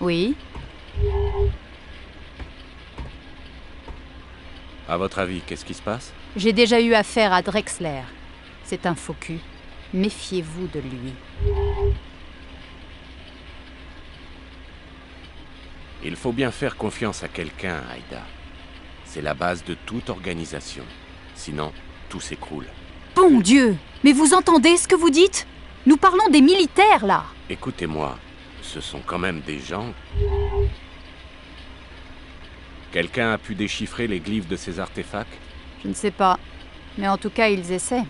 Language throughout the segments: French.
Oui. À votre avis, qu'est-ce qui se passe? J'ai déjà eu affaire à Drexler. C'est un faux cul. Méfiez-vous de lui. Il faut bien faire confiance à quelqu'un, Aïda. C'est la base de toute organisation. Sinon, tout s'écroule. Bon Dieu! Mais vous entendez ce que vous dites? Nous parlons des militaires, là! Écoutez-moi, ce sont quand même des gens... Quelqu'un a pu déchiffrer les glyphes de ces artefacts? Je ne sais pas. Mais en tout cas, ils essaient.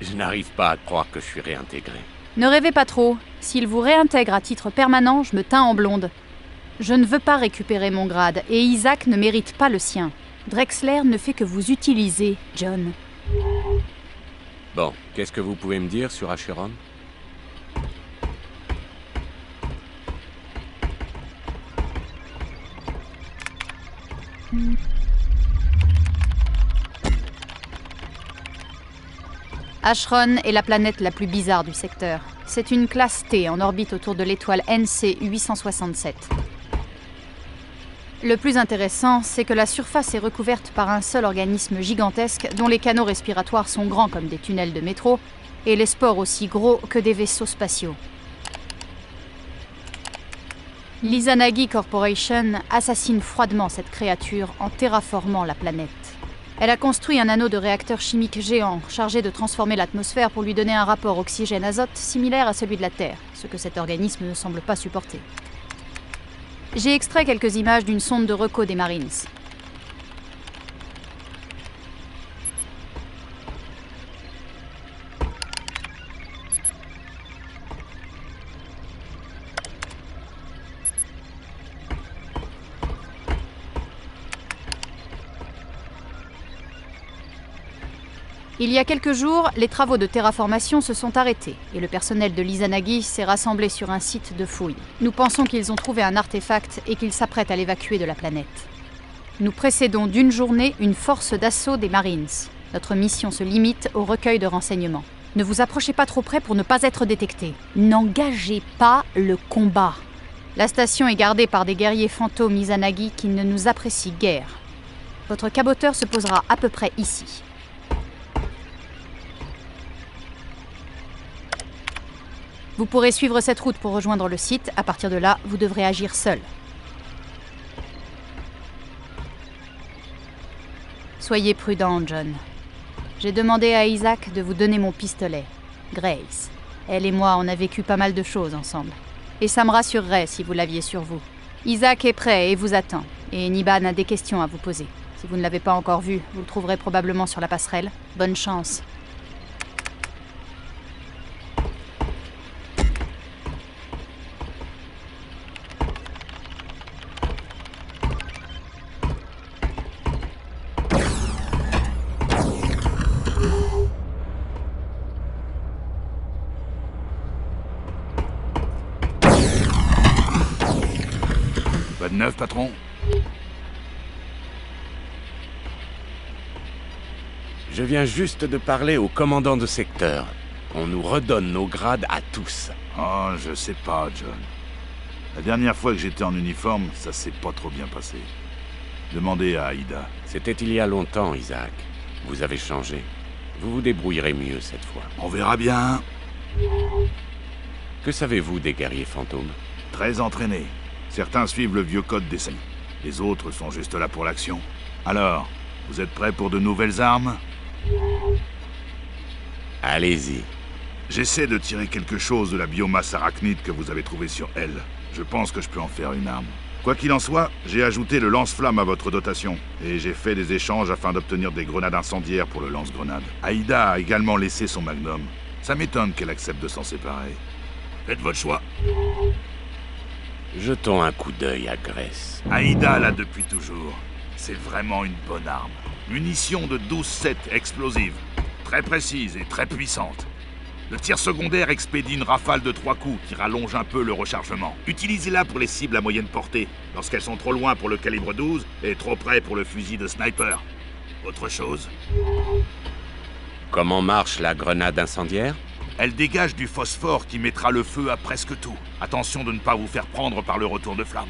Je n'arrive pas à croire que je suis réintégré. Ne rêvez pas trop. S'il vous réintègre à titre permanent, je me teins en blonde. Je ne veux pas récupérer mon grade, et Isaac ne mérite pas le sien. Drexler ne fait que vous utiliser, John. Bon, qu'est-ce que vous pouvez me dire sur Acheron? Acheron est la planète la plus bizarre du secteur. C'est une classe T en orbite autour de l'étoile NC 867. Le plus intéressant, c'est que la surface est recouverte par un seul organisme gigantesque dont les canaux respiratoires sont grands comme des tunnels de métro et les spores aussi gros que des vaisseaux spatiaux. L'Izanagi Corporation assassine froidement cette créature en terraformant la planète. Elle a construit un anneau de réacteur chimique géant chargé de transformer l'atmosphère pour lui donner un rapport oxygène-azote similaire à celui de la Terre, ce que cet organisme ne semble pas supporter. J'ai extrait quelques images d'une sonde de reco des Marines. Il y a quelques jours, les travaux de terraformation se sont arrêtés et le personnel de l'Izanagi s'est rassemblé sur un site de fouilles. Nous pensons qu'ils ont trouvé un artefact et qu'ils s'apprêtent à l'évacuer de la planète. Nous précédons d'une journée une force d'assaut des Marines. Notre mission se limite au recueil de renseignements. Ne vous approchez pas trop près pour ne pas être détecté. N'engagez pas le combat. La station est gardée par des guerriers fantômes Izanagi qui ne nous apprécient guère. Votre caboteur se posera à peu près ici. Vous pourrez suivre cette route pour rejoindre le site. À partir de là, vous devrez agir seul. Soyez prudent, John. J'ai demandé à Isaac de vous donner mon pistolet, Grace. Elle et moi, on a vécu pas mal de choses ensemble. Et ça me rassurerait si vous l'aviez sur vous. Isaac est prêt et vous attend. Et Niban a des questions à vous poser. Si vous ne l'avez pas encore vu, vous le trouverez probablement sur la passerelle. Bonne chance. Pas de neuf, patron? Je viens juste de parler au commandant de secteur. On nous redonne nos grades à tous. Oh, je sais pas, John. La dernière fois que j'étais en uniforme, ça s'est pas trop bien passé. Demandez à Aïda. C'était il y a longtemps, Isaac. Vous avez changé. Vous vous débrouillerez mieux cette fois. On verra bien. Que savez-vous des guerriers fantômes? Très entraînés. Certains suivent le vieux code des saints. Les autres sont juste là pour l'action. Alors, vous êtes prêts pour de nouvelles armes? Allez-y. J'essaie de tirer quelque chose de la biomasse arachnide que vous avez trouvée sur elle. Je pense que je peux en faire une arme. Quoi qu'il en soit, j'ai ajouté le lance-flamme à votre dotation. Et j'ai fait des échanges afin d'obtenir des grenades incendiaires pour le lance-grenade. Aïda a également laissé son magnum. Ça m'étonne qu'elle accepte de s'en séparer. Faites votre choix. Jetons un coup d'œil à Grace. Aïda l'a depuis toujours. C'est vraiment une bonne arme. Munition de 12-7 explosive. Très précise et très puissante. Le tir secondaire expédie une rafale de 3 coups qui rallonge un peu le rechargement. Utilisez-la pour les cibles à moyenne portée, lorsqu'elles sont trop loin pour le calibre 12 et trop près pour le fusil de sniper. Autre chose? Comment marche la grenade incendiaire? Elle dégage du phosphore qui mettra le feu à presque tout. Attention de ne pas vous faire prendre par le retour de flamme.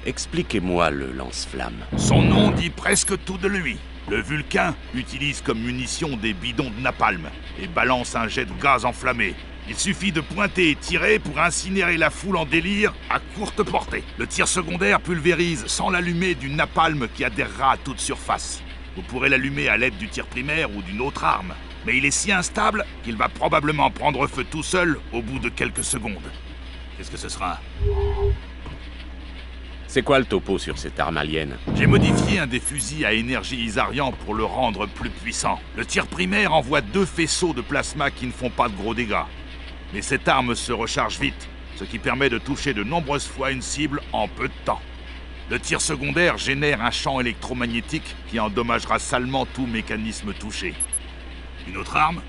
Expliquez-moi le lance-flamme. Son nom dit presque tout de lui. Le Vulcain utilise comme munition des bidons de napalm et balance un jet de gaz enflammé. Il suffit de pointer et tirer pour incinérer la foule en délire à courte portée. Le tir secondaire pulvérise sans l'allumer du napalm qui adhérera à toute surface. Vous pourrez l'allumer à l'aide du tir primaire ou d'une autre arme. Mais il est si instable qu'il va probablement prendre feu tout seul au bout de quelques secondes. Qu'est-ce que ce sera ? C'est quoi le topo sur cette arme alien? J'ai modifié un des fusils à énergie Isarian pour le rendre plus puissant. Le tir primaire envoie 2 faisceaux de plasma qui ne font pas de gros dégâts. Mais cette arme se recharge vite, ce qui permet de toucher de nombreuses fois une cible en peu de temps. Le tir secondaire génère un champ électromagnétique qui endommagera salement tout mécanisme touché. Une autre arme ?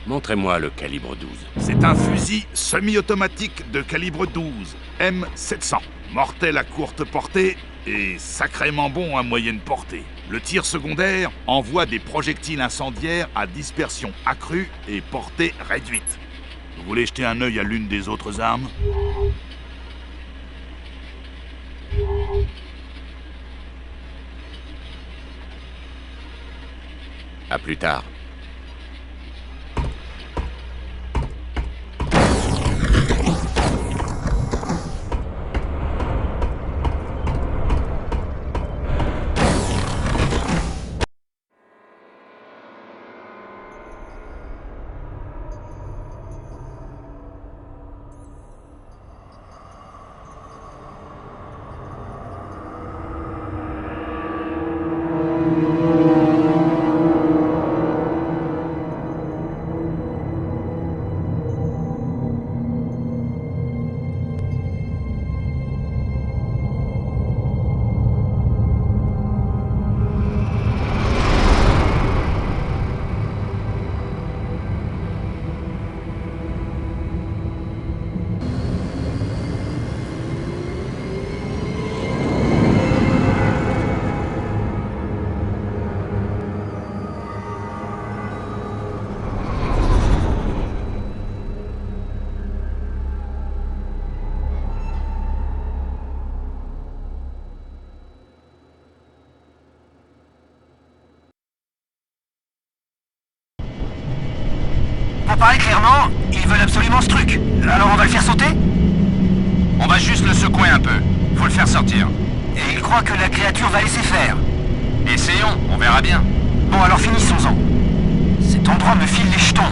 Montrez-moi le calibre 12. C'est un fusil semi-automatique de calibre 12, M700. Mortel à courte portée et sacrément bon à moyenne portée. Le tir secondaire envoie des projectiles incendiaires à dispersion accrue et portée réduite. Vous voulez jeter un œil à l'une des autres armes ? À plus tard. Pour parler clairement, ils veulent absolument ce truc. Alors on va le faire sauter? On va juste le secouer un peu. Faut le faire sortir. Et ils croient que la créature va laisser faire. Essayons, on verra bien. Bon alors finissons-en. Cet endroit me file les jetons.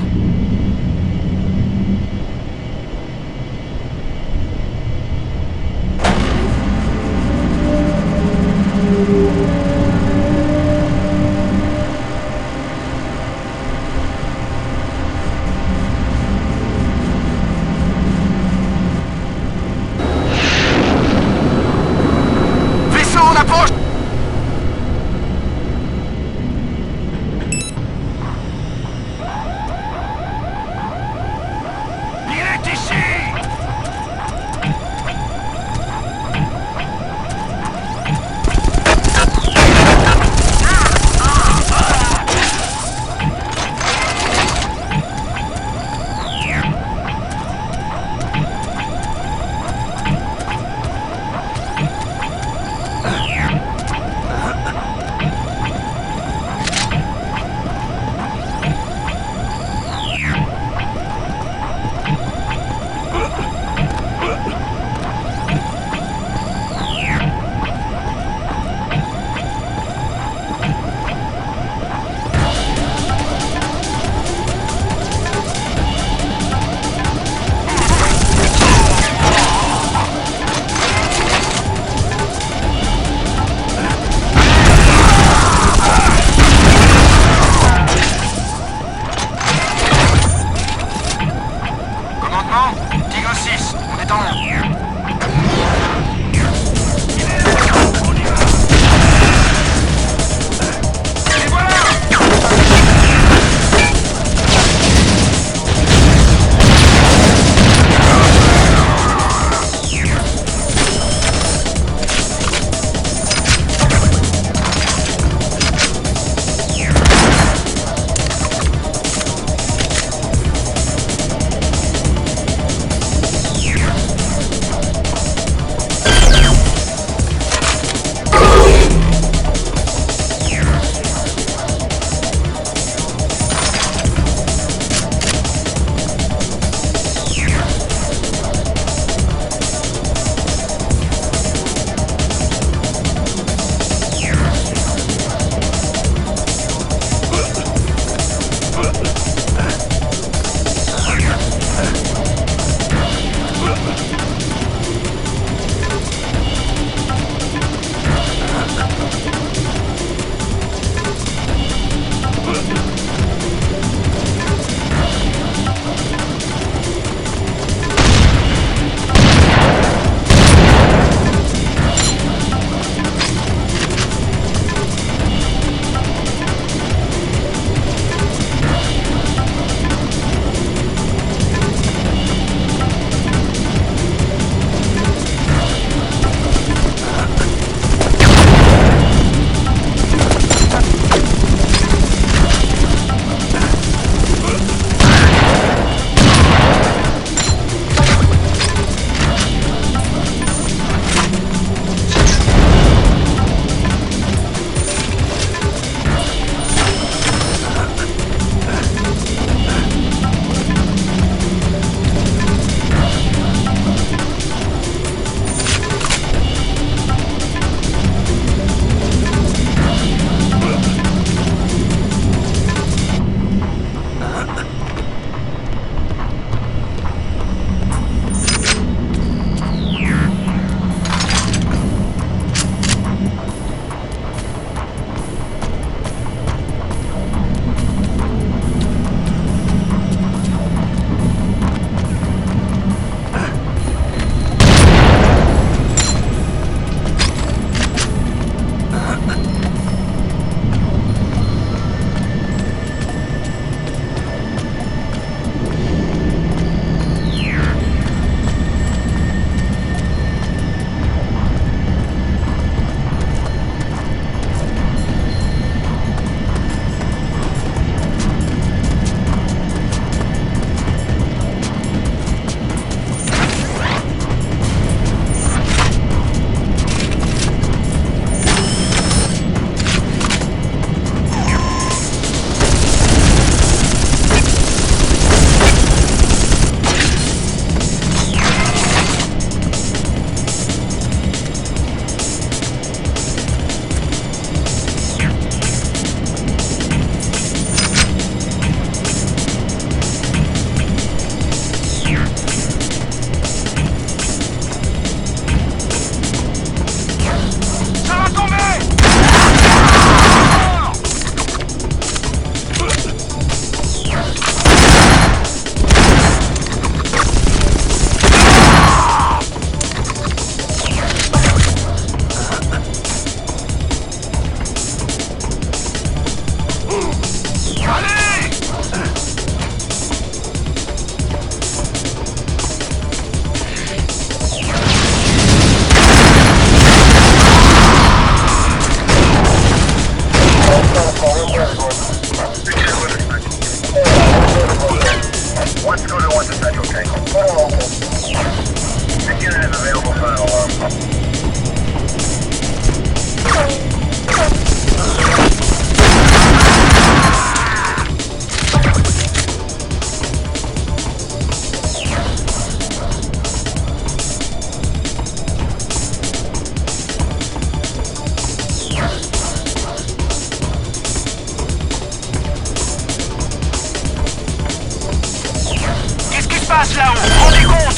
passe là-haut? Rendez compte?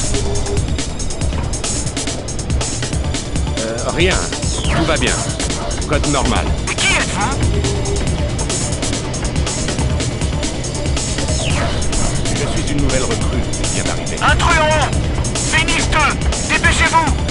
Rien. Tout va bien. Code normal. Mais qui êtes-vous? Je suis une nouvelle recrue qui vient d'arriver. Un truand! Phoenix 2! Dépêchez-vous!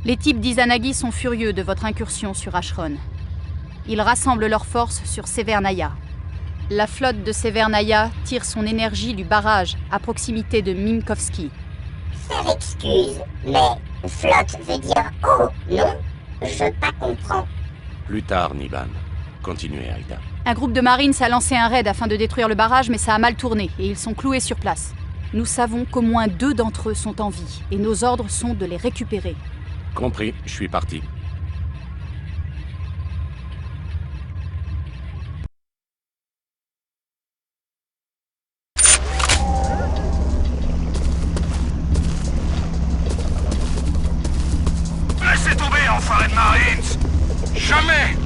Les types d'Izanagi sont furieux de votre incursion sur Ashron. Ils rassemblent leurs forces sur Severnaya. La flotte de Severnaya tire son énergie du barrage à proximité de Minkowski. Ça m'excuse, mais flotte veut dire eau, non? Je pas comprends. Plus tard, Niban. Continuez, Aïda. Un groupe de Marines a lancé un raid afin de détruire le barrage, mais ça a mal tourné et ils sont cloués sur place. Nous savons qu'au moins 2 d'entre eux sont en vie et nos ordres sont de les récupérer. Compris, je suis parti. Laissez tomber, enfoiré de Marines! Jamais!